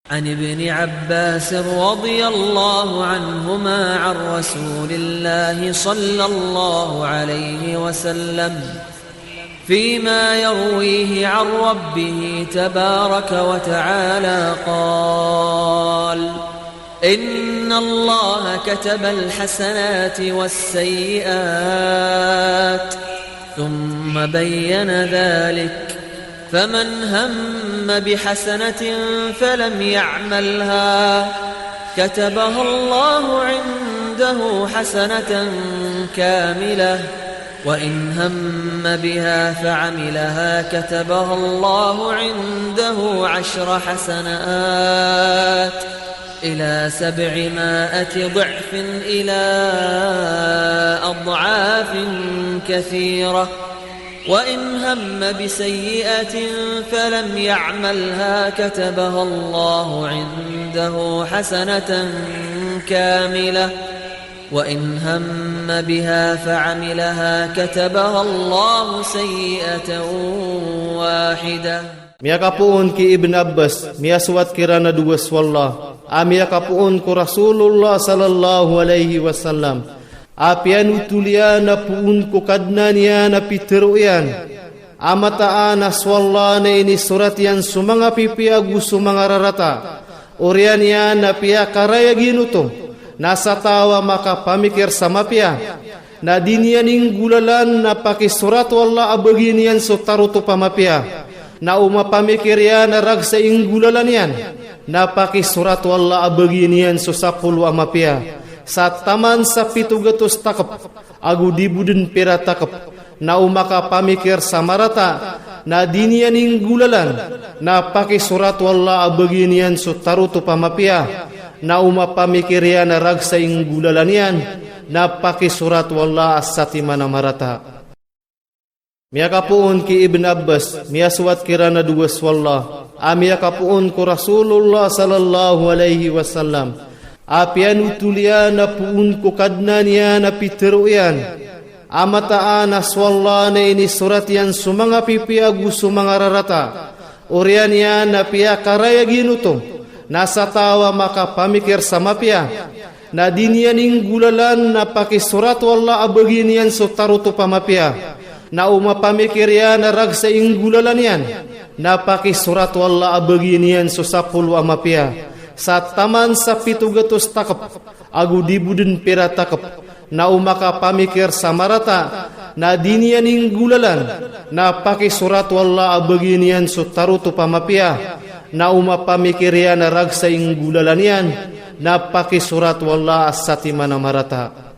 عن ابن عباس رضي الله عنهما عن رسول الله صلى الله عليه وسلم فيما يرويه عن ربه تبارك وتعالى قال: إن الله كتب الحسنات والسيئات ثم بين ذلك، فمن هم بحسنة فلم يعملها كتبها الله عنده حسنة كاملة، وإن هم بها فعملها كتبها الله عنده 10 حسنات إلى 700 ضعف إلى أضعاف كثيرة. وإن هم بسيئة فلم يعملها كتبها الله عنده حسنة كاملة، وإن هم بها فعملها كتبها الله سيئة واحدة. Mia kapuun ki Ibn Abbas, mia suat kirana duas wallah. Amia kapuun ku Rasulullah sallallahu alaihi wasallam. Apian utuliana puun ku kadnaniana piteruyan. Amata anas wallah na ini surat yan sumanga pipiagu sumanga rarata. Urian yan na pia karaya ginutum. Nasa tawa maka pamikir sama pia. Na dinianing gulalan na pakisurat wallah abaginian so taruto pamapia. Na umapamikir yan na ragsa inggulalan yan. Na pakisurat wallah abaginian so 10 amapia. Sa taman sa 700 takap. Agu dibuden pera takap. Na umakapamikir sa marata. Na dinianing gulalan. Na pakisurat wallah abaginian so taruto pamapia. Na umapamikir yan na ragsa inggulalan yan. Na pakisurat wallah asati mana marata. Mia kapuun ki Ibn Abbas, mia suat kirana duas wallah. Amia kapuun ku Rasulullah sallallahu alaihi wasallam. Apian utuliana puun ku kadnaniana piteruyan. Amata anas wallah na ini surat yan sumanga pipiagu sumanga rarata. Urian yan na pia karaya ginutum. Nasa tawa maka pamikir sama pia. Na dinianing gulalan na pakisurat wallah abaginian so taruto pamapia. Na umapamikir yan na ragsa inggulalan yan. Na pakisurat wallah abaginian so 10 amapia. Sa taman sa 700 takap. Agu dibuden pera takap. Na umakapamikir sa marata. Na dinianing gulalan. Na pakisurat wallah abaginian so taruto pamapia. Na umapamikir yan na ragsa inggulalan yan. Na pakisurat wallah asati mana marata.